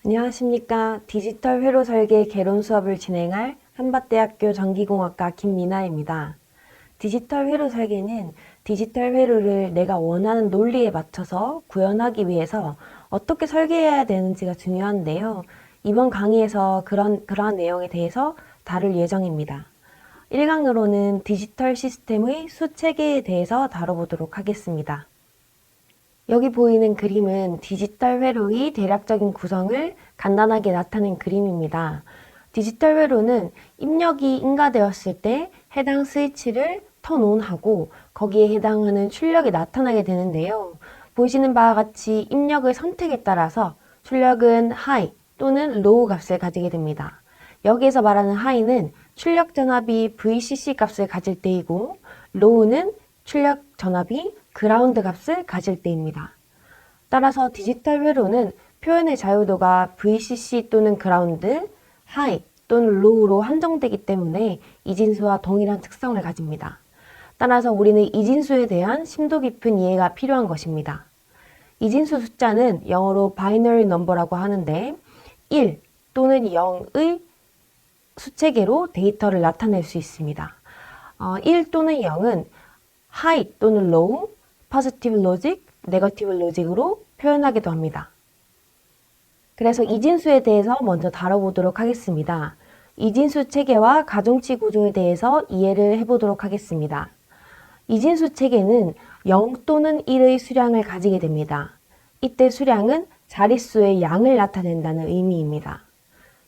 안녕하십니까. 디지털 회로 설계 개론 수업을 진행할 한밭대학교 전기공학과 김미나입니다. 디지털 회로 설계는 디지털 회로를 내가 원하는 논리에 맞춰서 구현하기 위해서 어떻게 설계해야 되는지가 중요한데요. 이번 강의에서 그러한 내용에 대해서 다룰 예정입니다. 1강으로는 디지털 시스템의 수체계에 대해서 다뤄보도록 하겠습니다. 여기 보이는 그림은 디지털 회로의 대략적인 구성을 간단하게 나타낸 그림입니다. 디지털 회로는 입력이 인가되었을 때 해당 스위치를 턴온하고 거기에 해당하는 출력이 나타나게 되는데요. 보시는 바와 같이 입력의 선택에 따라서 출력은 하이 또는 로우 값을 가지게 됩니다. 여기에서 말하는 하이는 출력 전압이 VCC 값을 가질 때이고 로우는 출력 전압이 그라운드 값을 가질 때입니다. 따라서 디지털 회로는 표현의 자유도가 VCC 또는 그라운드, 하이 또는 로우로 한정되기 때문에 이진수와 동일한 특성을 가집니다. 따라서 우리는 이진수에 대한 심도 깊은 이해가 필요한 것입니다. 이진수 숫자는 영어로 바이너리 넘버라고 하는데 1 또는 0의 수체계로 데이터를 나타낼 수 있습니다. 1 또는 0은 하이 또는 로우, 포지티브 로직, 네거티브 로직으로 표현하기도 합니다. 그래서 이진수에 대해서 먼저 다뤄보도록 하겠습니다. 이진수 체계와 가중치 구조에 대해서 이해를 해보도록 하겠습니다. 이진수 체계는 0 또는 1의 수량을 가지게 됩니다. 이때 수량은 자릿수의 양을 나타낸다는 의미입니다.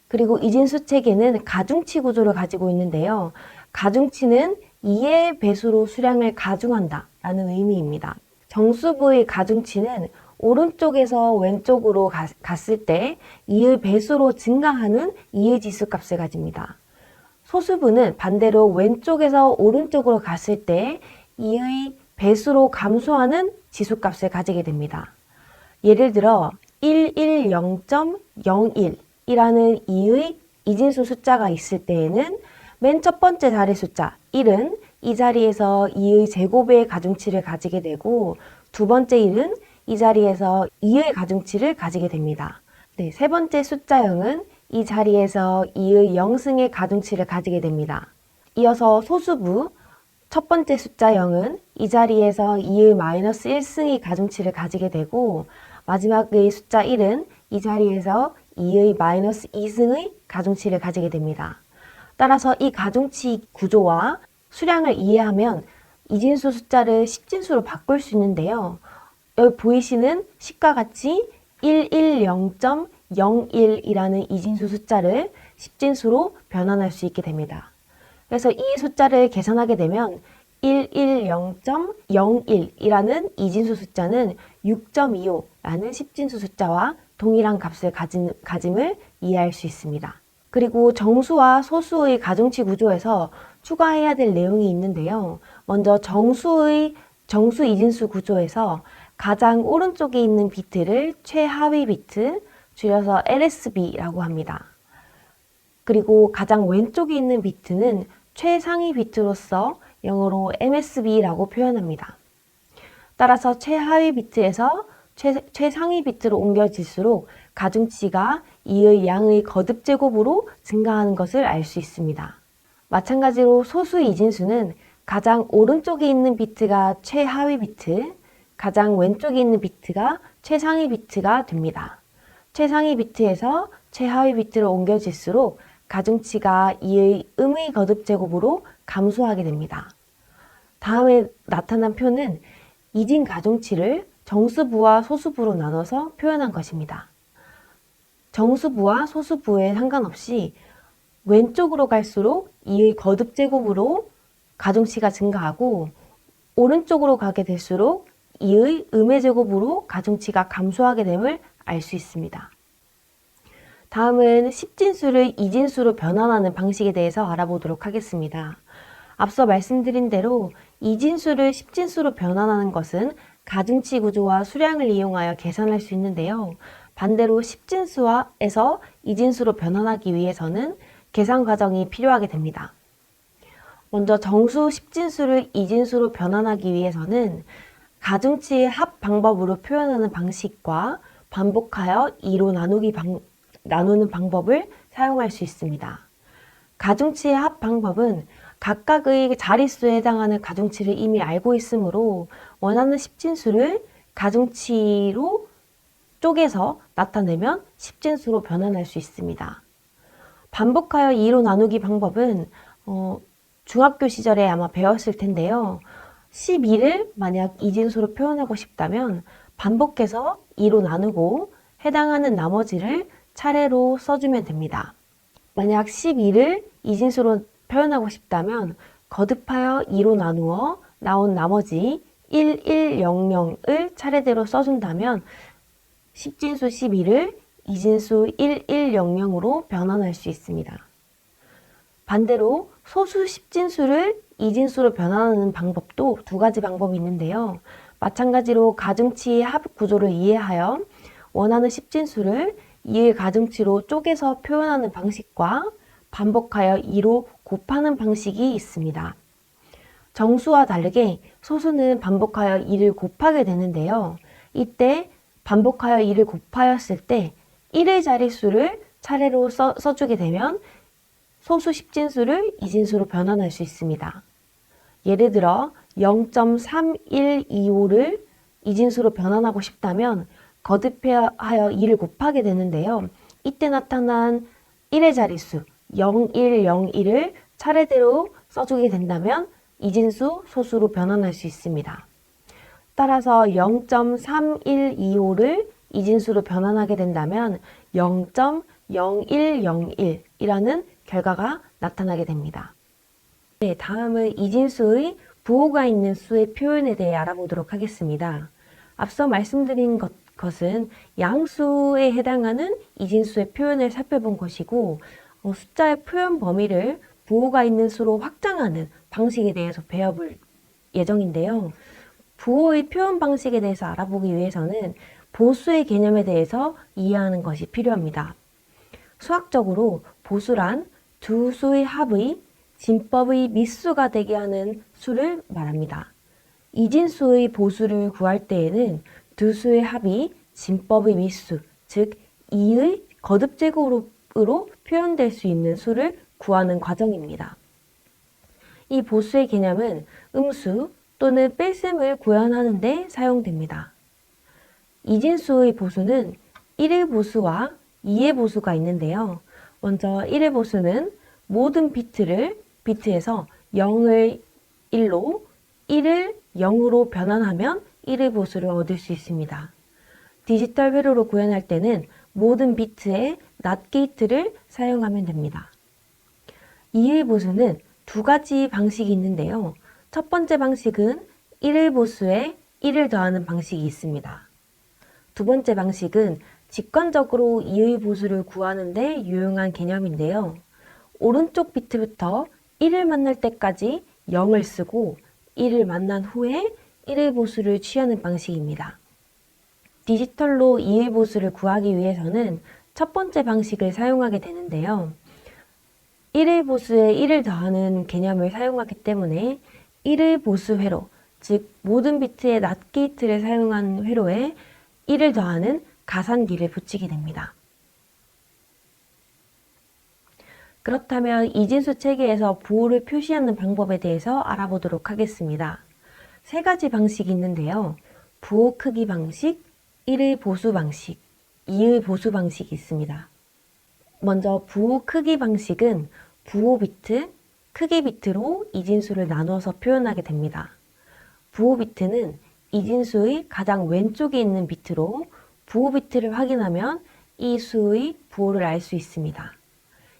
그리고 이진수 체계는 가중치 구조를 가지고 있는데요. 가중치는 2의 배수로 수량을 가중한다 라는 의미입니다. 정수부의 가중치는 오른쪽에서 왼쪽으로 갔을 때 2의 배수로 증가하는 2의 지수값을 가집니다. 소수부는 반대로 왼쪽에서 오른쪽으로 갔을 때 2의 배수로 감소하는 지수값을 가지게 됩니다. 예를 들어 110.01 이라는 2의 이진수 숫자가 있을 때에는 맨 첫 번째 자리 숫자 1은 이 자리에서 2의 제곱의 가중치를 가지게 되고 두 번째 1은 이 자리에서 2의 가중치를 가지게 됩니다. 네, 세 번째 숫자 0은 이 자리에서 2의 0승의 가중치를 가지게 됩니다. 이어서 소수부 첫 번째 숫자 0은 이 자리에서 2의 마이너스 1승의 가중치를 가지게 되고 마지막의 숫자 1은 이 자리에서 2의 마이너스 2승의 가중치를 가지게 됩니다. 따라서 이 가중치 구조와 수량을 이해하면 이진수 숫자를 십진수로 바꿀 수 있는데요. 여기 보이시는 식과 같이 110.01이라는 이진수 숫자를 십진수로 변환할 수 있게 됩니다. 그래서 이 숫자를 계산하게 되면 110.01이라는 이진수 숫자는 6.25라는 십진수 숫자와 동일한 값을 가짐을 이해할 수 있습니다. 그리고 정수와 소수의 가중치 구조에서 추가해야 될 내용이 있는데요. 먼저 정수 이진수 구조에서 가장 오른쪽에 있는 비트를 최하위 비트, 줄여서 LSB라고 합니다. 그리고 가장 왼쪽에 있는 비트는 최상위 비트로서 영어로 MSB라고 표현합니다. 따라서 최하위 비트에서 최상위 비트로 옮겨질수록 가중치가 이의 양의 거듭 제곱으로 증가하는 것을 알 수 있습니다. 마찬가지로 소수 이진수는 가장 오른쪽에 있는 비트가 최하위 비트, 가장 왼쪽에 있는 비트가 최상위 비트가 됩니다. 최상위 비트에서 최하위 비트로 옮겨질수록 가중치가 이의 음의 거듭 제곱으로 감소하게 됩니다. 다음에 나타난 표는 이진 가중치를 정수부와 소수부로 나눠서 표현한 것입니다. 정수부와 소수부에 상관없이 왼쪽으로 갈수록 이의 거듭 제곱으로 가중치가 증가하고 오른쪽으로 가게 될수록 이의 음의 제곱으로 가중치가 감소하게 됨을 알 수 있습니다. 다음은 십진수를 이진수로 변환하는 방식에 대해서 알아보도록 하겠습니다. 앞서 말씀드린 대로 이진수를 십진수로 변환하는 것은 가중치 구조와 수량을 이용하여 계산할 수 있는데요. 반대로 십진수에서 이진수로 변환하기 위해서는 계산 과정이 필요하게 됩니다. 먼저 정수 십진수를 이진수로 변환하기 위해서는 가중치의 합 방법으로 표현하는 방식과 반복하여 2로 나누기 나누는 방법을 사용할 수 있습니다. 가중치의 합 방법은 각각의 자릿수에 해당하는 가중치를 이미 알고 있으므로 원하는 십진수를 가중치로 쪼개서 나타내면 십진수로 변환할 수 있습니다. 반복하여 2로 나누기 방법은 중학교 시절에 아마 배웠을 텐데요. 12를 만약 이진수로 표현하고 싶다면 반복해서 2로 나누고 해당하는 나머지를 차례로 써주면 됩니다. 만약 12를 이진수로 표현하고 싶다면 거듭하여 2로 나누어 나온 나머지 1100을 차례대로 써준다면 십진수 12를 이진수 1100으로 변환할 수 있습니다. 반대로 소수 십진수를 이진수로 변환하는 방법도 두 가지 방법이 있는데요. 마찬가지로 가중치 합 구조를 이해하여 원하는 십진수를 이의 가중치로 쪼개서 표현하는 방식과 반복하여 2로 곱하는 방식이 있습니다. 정수와 다르게 소수는 반복하여 2를 곱하게 되는데요. 이때 반복하여 2를 곱하였을 때 1의 자릿수를 차례로 써주게 되면 소수 십진수를 이진수로 변환할 수 있습니다. 예를 들어 0.3125를 이진수로 변환하고 싶다면 거듭하여 2를 곱하게 되는데요. 이때 나타난 1의 자릿수 0101을 차례대로 써주게 된다면 이진수, 소수로 변환할 수 있습니다. 따라서 0.3125를 이진수로 변환하게 된다면 0.0101이라는 결과가 나타나게 됩니다. 네, 다음은 이진수의 부호가 있는 수의 표현에 대해 알아보도록 하겠습니다. 앞서 말씀드린 것은 양수에 해당하는 이진수의 표현을 살펴본 것이고 숫자의 표현 범위를 부호가 있는 수로 확장하는 방식에 대해서 배워볼 예정인데요. 부호의 표현 방식에 대해서 알아보기 위해서는 보수의 개념에 대해서 이해하는 것이 필요합니다. 수학적으로 보수란 두 수의 합의, 진법의 미수가 되게 하는 수를 말합니다. 이진수의 보수를 구할 때에는 두 수의 합이 진법의 미수, 즉 2의 거듭제곱으로 표현될 수 있는 수를 구하는 과정입니다. 이 보수의 개념은 음수 또는 뺄셈을 구현하는 데 사용됩니다. 이진수의 보수는 1의 보수와 2의 보수가 있는데요. 먼저 1의 보수는 모든 비트에서 0을 1로 1을 0으로 변환하면 1의 보수를 얻을 수 있습니다. 디지털 회로로 구현할 때는 모든 비트에 NOT 게이트를 사용하면 됩니다. 2의 보수는 두 가지 방식이 있는데요. 첫 번째 방식은 1의 보수에 1을 더하는 방식이 있습니다. 두 번째 방식은 직관적으로 2의 보수를 구하는 데 유용한 개념인데요. 오른쪽 비트부터 1을 만날 때까지 0을 쓰고 1을 만난 후에 1의 보수를 취하는 방식입니다. 디지털로 2의 보수를 구하기 위해서는 첫 번째 방식을 사용하게 되는데요. 1의 보수에 1을 더하는 개념을 사용하기 때문에 1의 보수 회로, 즉 모든 비트의 NOT 게이트를 사용한 회로에 1을 더하는 가산기를 붙이게 됩니다. 그렇다면 이진수 체계에서 부호를 표시하는 방법에 대해서 알아보도록 하겠습니다. 세 가지 방식이 있는데요. 부호 크기 방식, 1의 보수 방식, 2의 보수 방식이 있습니다. 먼저 부호 크기 방식은 부호 비트, 크기 비트로 이진수를 나누어서 표현하게 됩니다. 부호 비트는 이진수의 가장 왼쪽에 있는 비트로 부호 비트를 확인하면 이 수의 부호를 알 수 있습니다.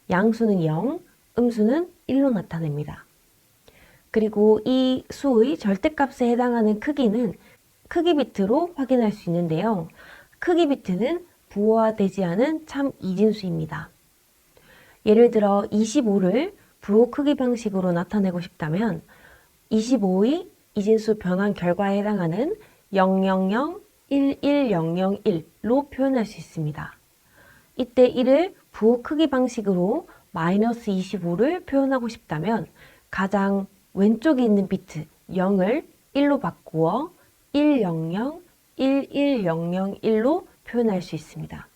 양수는 0, 음수는 1로 나타냅니다. 그리고 이 수의 절대값에 해당하는 크기는 크기 비트로 확인할 수 있는데요. 크기 비트는 부호화되지 않은 참 이진수입니다. 예를 들어 25를 부호 크기 방식으로 나타내고 싶다면 25의 이진수 변환 결과에 해당하는 000, 11001로 표현할 수 있습니다. 이때 1을 부호 크기 방식으로 마이너스 25를 표현하고 싶다면 가장 왼쪽에 있는 비트 0을 1로 바꾸어 100, 11001로 표현할 수 있습니다.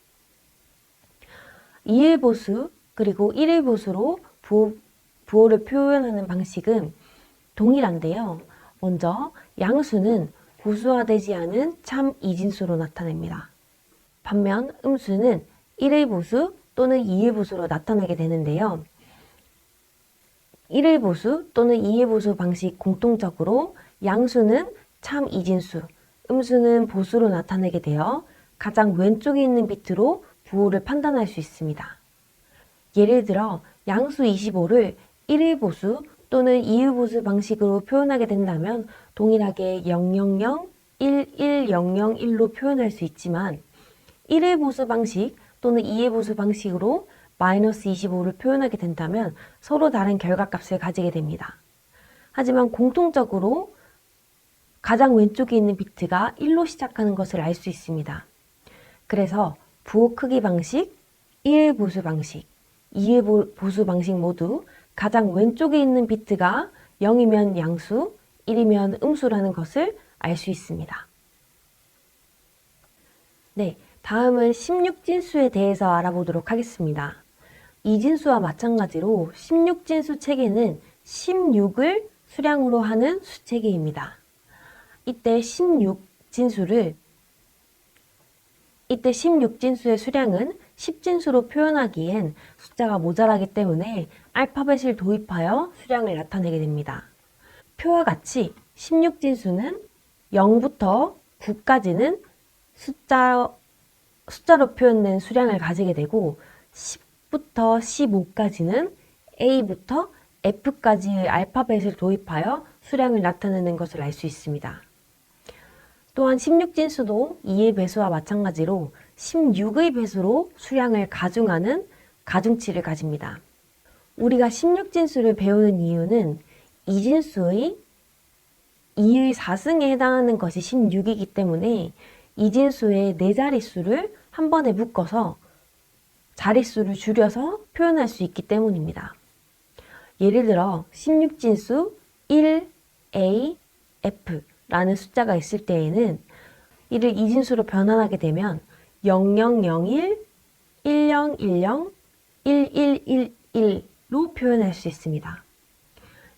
2일 보수 그리고 1일 보수로 부호를 표현하는 방식은 동일한데요. 먼저 양수는 보수화되지 않은 참 이진수로 나타냅니다. 반면 음수는 1일 보수 또는 2일 보수로 나타나게 되는데요. 1일 보수 또는 2일 보수 방식 공통적으로 양수는 참 이진수, 음수는 보수로 나타내게 되어 가장 왼쪽에 있는 비트로 부호를 판단할 수 있습니다. 예를 들어 양수 25를 1일 보수 또는 2일 보수 방식으로 표현하게 된다면 동일하게 000, 11001로 표현할 수 있지만 1일 보수 방식 또는 2일 보수 방식으로 마이너스 25를 표현하게 된다면 서로 다른 결과값을 가지게 됩니다. 하지만 공통적으로 가장 왼쪽에 있는 비트가 1로 시작하는 것을 알 수 있습니다. 그래서 부호 크기 방식, 1일 보수 방식, 2일 보수 방식 모두 가장 왼쪽에 있는 비트가 0이면 양수, 1이면 음수라는 것을 알 수 있습니다. 네, 다음은 16진수에 대해서 알아보도록 하겠습니다. 이진수와 마찬가지로 16진수 체계는 16을 수량으로 하는 수체계입니다. 이때 16진수의 수량은 10진수로 표현하기엔 숫자가 모자라기 때문에 알파벳을 도입하여 수량을 나타내게 됩니다. 표와 같이 16진수는 0부터 9까지는 숫자로 표현된 수량을 가지게 되고 10부터 15까지는 A부터 F까지의 알파벳을 도입하여 수량을 나타내는 것을 알 수 있습니다. 또한 16진수도 2의 배수와 마찬가지로 16의 배수로 수량을 가중하는 가중치를 가집니다. 우리가 16진수를 배우는 이유는 이진수의 2의 4승에 해당하는 것이 16이기 때문에 이진수의 4자릿수를 한 번에 묶어서 자릿수를 줄여서 표현할 수 있기 때문입니다. 예를 들어 16진수 1, A, F 라는 숫자가 있을 때에는 이를 이진수로 변환하게 되면 0001, 1010, 1111로 표현할 수 있습니다.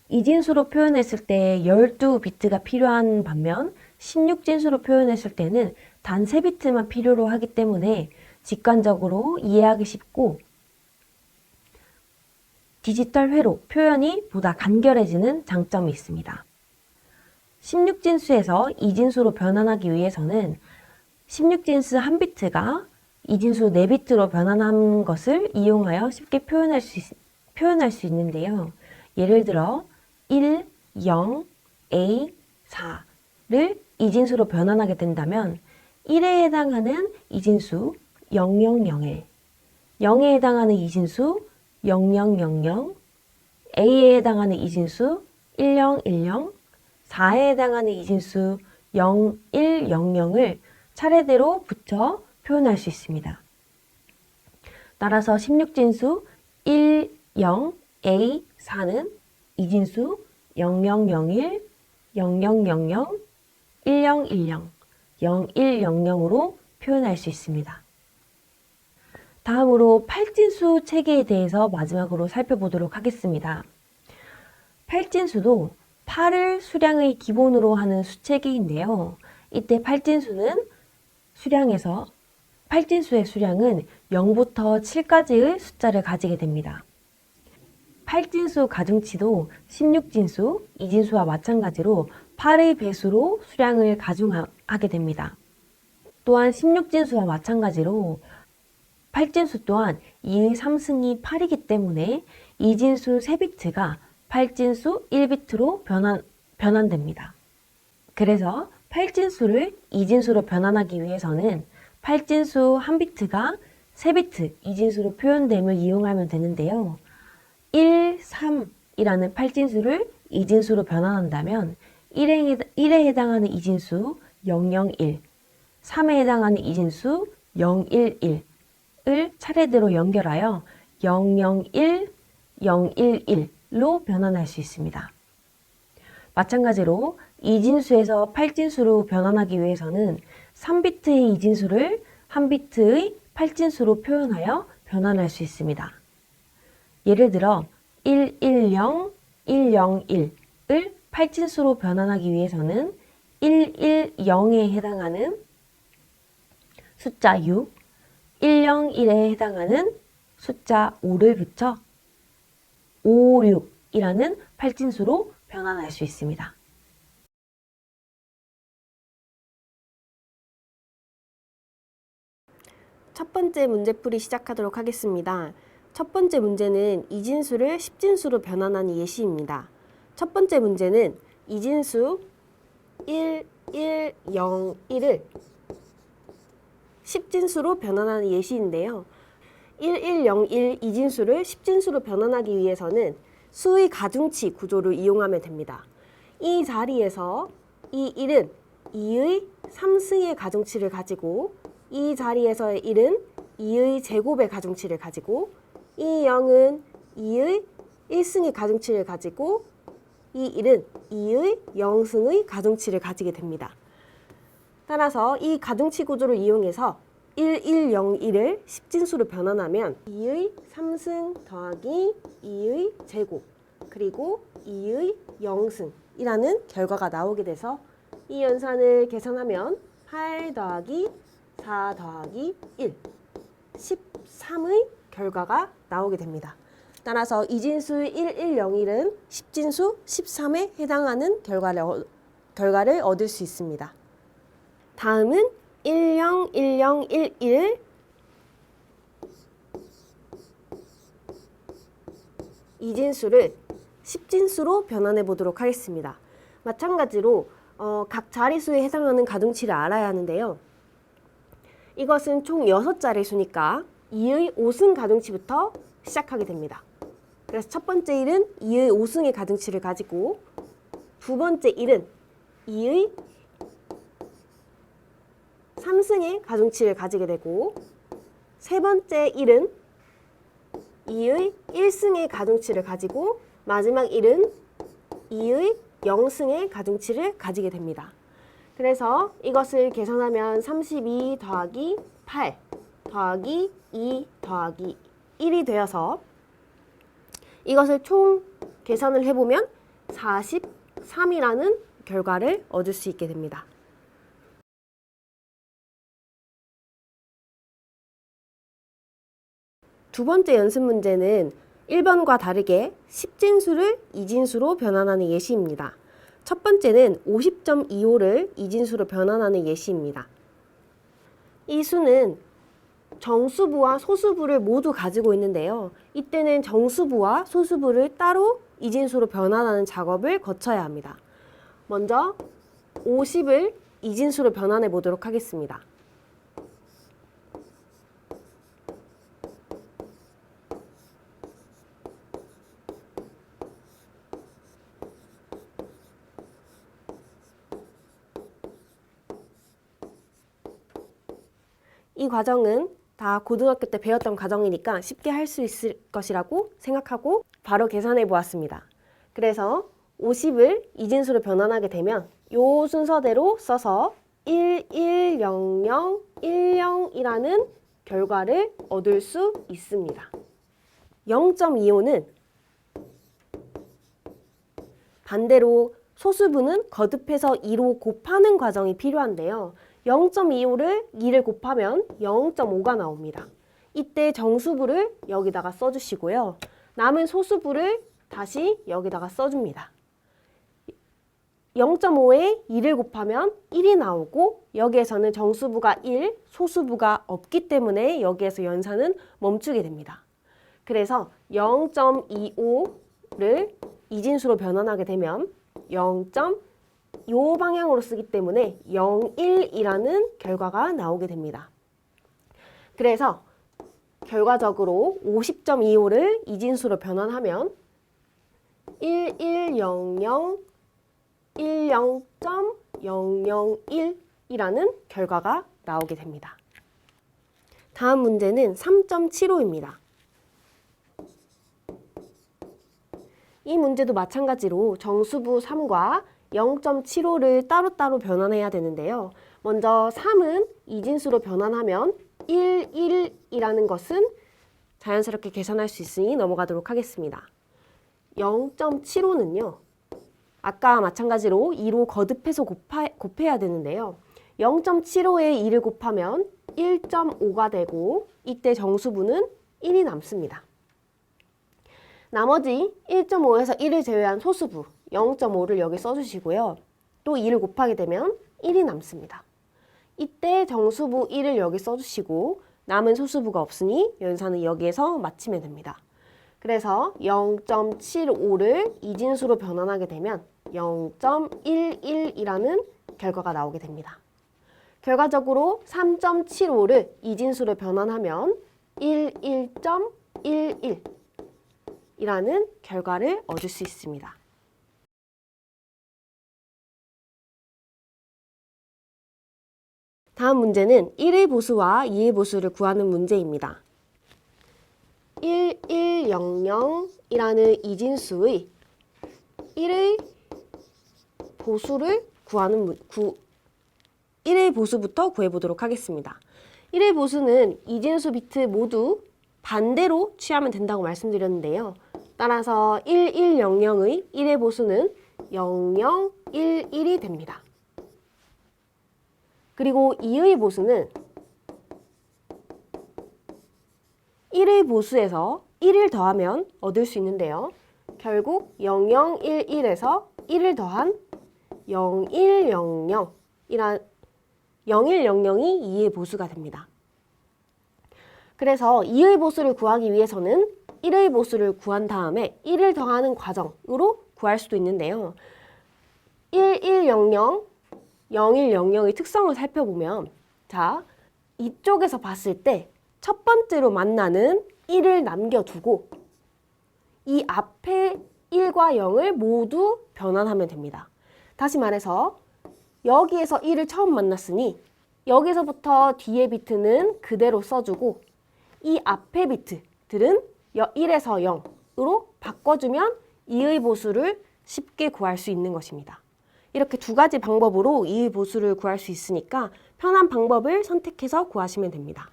이진수로 표현했을 때 12비트가 필요한 반면 16진수로 표현했을 때는 단 3비트만 필요로 하기 때문에 직관적으로 이해하기 쉽고 디지털 회로 표현이 보다 간결해지는 장점이 있습니다. 16진수에서 이진수로 변환하기 위해서는 16진수 한 비트가 이진수 4비트로 변환한 것을 이용하여 쉽게 표현할 수 있는데요. 예를 들어 1, 0, A, 4를 이진수로 변환하게 된다면 1에 해당하는 이진수 0001, 0에 해당하는 이진수 0000, A에 해당하는 이진수 1010, 4에 해당하는 이진수 0100을 차례대로 붙여 표현할 수 있습니다. 따라서 16진수 10, A, 4는 이진수 0001, 0000, 1010, 0100으로 표현할 수 있습니다. 다음으로 8진수 체계에 대해서 마지막으로 살펴보도록 하겠습니다. 8진수도 8을 수량의 기본으로 하는 수체계인데요. 이때 8진수의 수량은 0부터 7까지의 숫자를 가지게 됩니다. 8진수 가중치도 16진수, 이진수와 마찬가지로 8의 배수로 수량을 가중하게 됩니다. 또한 16진수와 마찬가지로 8진수 또한 2의 3승이 8이기 때문에 이진수 3비트가 8진수 1비트로 변환됩니다. 그래서 8진수를 이진수로 변환하기 위해서는 8진수 한 비트가 3비트 이진수로 표현됨을 이용하면 되는데요. 1, 3이라는 8진수를 이진수로 변환한다면 1에 해당하는 이진수 001, 3에 해당하는 이진수 011을 차례대로 연결하여 001, 011로 변환할 수 있습니다. 마찬가지로 이진수에서 8진수로 변환하기 위해서는 3비트의 이진수를 한 비트의 8진수로 표현하여 변환할 수 있습니다. 예를 들어 110, 101을 팔진수로 변환하기 위해서는 110에 해당하는 숫자 6, 101에 해당하는 숫자 5를 붙여 56이라는 팔진수로 변환할 수 있습니다. 첫 번째 문제풀이 시작하도록 하겠습니다. 첫 번째 문제는 이진수를 10진수로 변환하는 예시입니다. 첫 번째 문제는 이진수 1, 1, 0, 1을 10진수로 변환하는 예시인데요. 1, 1, 0, 1 이진수를 10진수로 변환하기 위해서는 수의 가중치 구조를 이용하면 됩니다. 이 자리에서 이 1은 2의 3승의 가중치를 가지고 이 자리에서의 1은 2의 제곱의 가중치를 가지고 이 0은 2의 1승의 가중치를 가지고 이 1은 2의 0승의 가중치를 가지게 됩니다. 따라서 이 가중치 구조를 이용해서 1, 1, 0, 1을 10진수로 변환하면 2의 3승 더하기 2의 제곱 그리고 2의 0승이라는 결과가 나오게 돼서 이 연산을 계산하면 8 더하기 4 더하기 1, 13의 결과가 나오게 됩니다. 따라서 이진수 1, 1, 0, 1은 10진수 13에 해당하는 결과를 얻을 수 있습니다. 다음은 10, 10, 11 이진수를 10진수로 변환해 보도록 하겠습니다. 마찬가지로 각 자리수에 해당하는 가중치를 알아야 하는데요. 이것은 총 6자리수니까 2의 5승 가중치부터 시작하게 됩니다. 그래서 첫 번째 1은 2의 5승의 가중치를 가지고 두 번째 1은 2의 3승의 가중치를 가지게 되고 세 번째 1은 2의 1승의 가중치를 가지고 마지막 1은 2의 0승의 가중치를 가지게 됩니다. 그래서 이것을 계산하면 32 더하기 8 더하기 2 더하기 1이 되어서 이것을 총 계산을 해보면 43이라는 결과를 얻을 수 있게 됩니다. 두 번째 연습 문제는 1번과 다르게 10진수를 이진수로 변환하는 예시입니다. 첫 번째는 50.25를 이진수로 변환하는 예시입니다. 이 수는 정수부와 소수부를 모두 가지고 있는데요. 이때는 정수부와 소수부를 따로 이진수로 변환하는 작업을 거쳐야 합니다. 먼저 50을 이진수로 변환해 보도록 하겠습니다. 이 과정은 다 고등학교 때 배웠던 과정이니까 쉽게 할 수 있을 것이라고 생각하고 바로 계산해 보았습니다. 그래서 50을 이진수로 변환하게 되면 이 순서대로 써서 110010이라는 결과를 얻을 수 있습니다. 0.25는 반대로 소수부는 거듭해서 2로 곱하는 과정이 필요한데요. 0.25를 2를 곱하면 0.5가 나옵니다. 이때 정수부를 여기다가 써주시고요. 남은 소수부를 다시 여기다가 써줍니다. 0.5에 2를 곱하면 1이 나오고 여기에서는 정수부가 1, 소수부가 없기 때문에 여기에서 연산은 멈추게 됩니다. 그래서 0.25를 이진수로 변환하게 되면 0.25 방향으로 쓰기 때문에 0,1이라는 결과가 나오게 됩니다. 그래서 결과적으로 50.25를 이진수로 변환하면 1100 10.001이라는 결과가 나오게 됩니다. 다음 문제는 3.75입니다. 이 문제도 마찬가지로 정수부 3과 0.75를 따로따로 변환해야 되는데요. 먼저 3은 이진수로 변환하면 11이라는 것은 자연스럽게 계산할 수 있으니 넘어가도록 하겠습니다. 0.75는요. 아까 마찬가지로 2로 거듭해서 곱해야 되는데요. 0.75에 2를 곱하면 1.5가 되고 이때 정수분은 1이 남습니다. 나머지 1.5에서 1을 제외한 소수부 0.5를 여기 써주시고요. 또 2를 곱하게 되면 1이 남습니다. 이때 정수부 1을 여기 써주시고 남은 소수부가 없으니 연산은 여기에서 마치면 됩니다. 그래서 0.75를 이진수로 변환하게 되면 0.11이라는 결과가 나오게 됩니다. 결과적으로 3.75를 이진수로 변환하면 11.11이라는 결과를 얻을 수 있습니다. 다음 문제는 1의 보수와 2의 보수를 구하는 문제입니다. 1100이라는 이진수의 1의 보수를 구하는 1의 보수부터 구해보도록 하겠습니다. 1의 보수는 이진수 비트 모두 반대로 취하면 된다고 말씀드렸는데요. 따라서 1100의 1의 보수는 0011이 됩니다. 그리고 2의 보수는 1의 보수에서 1을 더하면 얻을 수 있는데요. 결국 0011에서 1을 더한 0100이란 0100이 2의 보수가 됩니다. 그래서 2의 보수를 구하기 위해서는 1의 보수를 구한 다음에 1을 더하는 과정으로 구할 수도 있는데요. 1100, 0100의 특성을 살펴보면 자, 이쪽에서 봤을 때 첫 번째로 만나는 1을 남겨두고 이 앞에 1과 0을 모두 변환하면 됩니다. 다시 말해서 여기에서 1을 처음 만났으니 여기서부터 뒤에 비트는 그대로 써주고 이 앞에 비트들은 1에서 0으로 바꿔주면 2의 보수를 쉽게 구할 수 있는 것입니다. 이렇게 두 가지 방법으로 2의 보수를 구할 수 있으니까 편한 방법을 선택해서 구하시면 됩니다.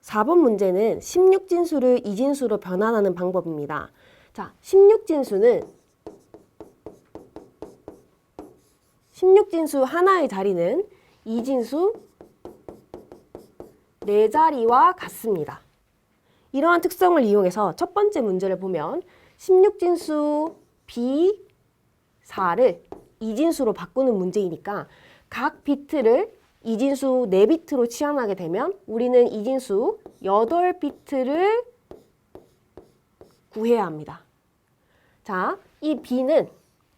(4번) 문제는 16진수를 이진수로 변환하는 방법입니다. 자, 16진수 하나의 자리는 이진수 4자리와 같습니다. 이러한 특성을 이용해서 첫 번째 문제를 보면 16진수 B4를 이진수로 바꾸는 문제이니까 각 비트를 이진수 4비트로 치환하게 되면 우리는 이진수 8비트를 구해야 합니다. 자, 이 B는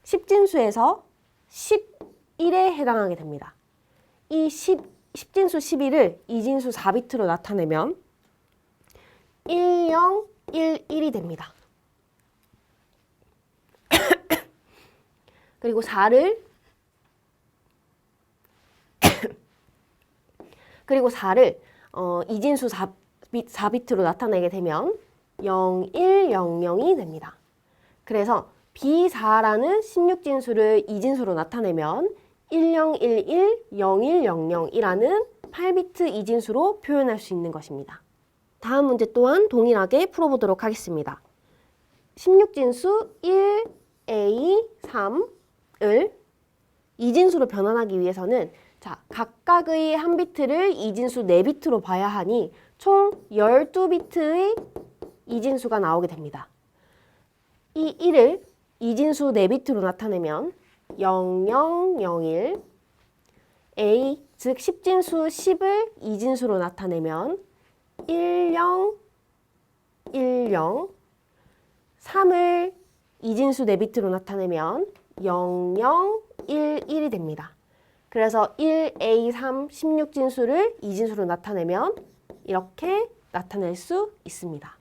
10진수에서 11에 해당하게 됩니다. 이 10진수 11을 이진수 4비트로 나타내면 1011이 됩니다. 그리고 4를 이진수 4비트로 나타내게 되면 0100이 됩니다. 그래서 B4라는 16진수를 이진수로 나타내면 1011, 0100이라는 8비트 이진수로 표현할 수 있는 것입니다. 다음 문제 또한 동일하게 풀어보도록 하겠습니다. 16진수 1A3을 이진수로 변환하기 위해서는 자, 각각의 한 비트를 이진수 4비트로 봐야 하니 총 12비트의 이진수가 나오게 됩니다. 이 1을 이진수 4비트로 나타내면 0001, A, 즉 10진수 10을 이진수로 나타내면 1010, 3을 이진수 4비트로 나타내면 0011이 됩니다. 그래서 1A3 16진수를 이진수로 나타내면 이렇게 나타낼 수 있습니다.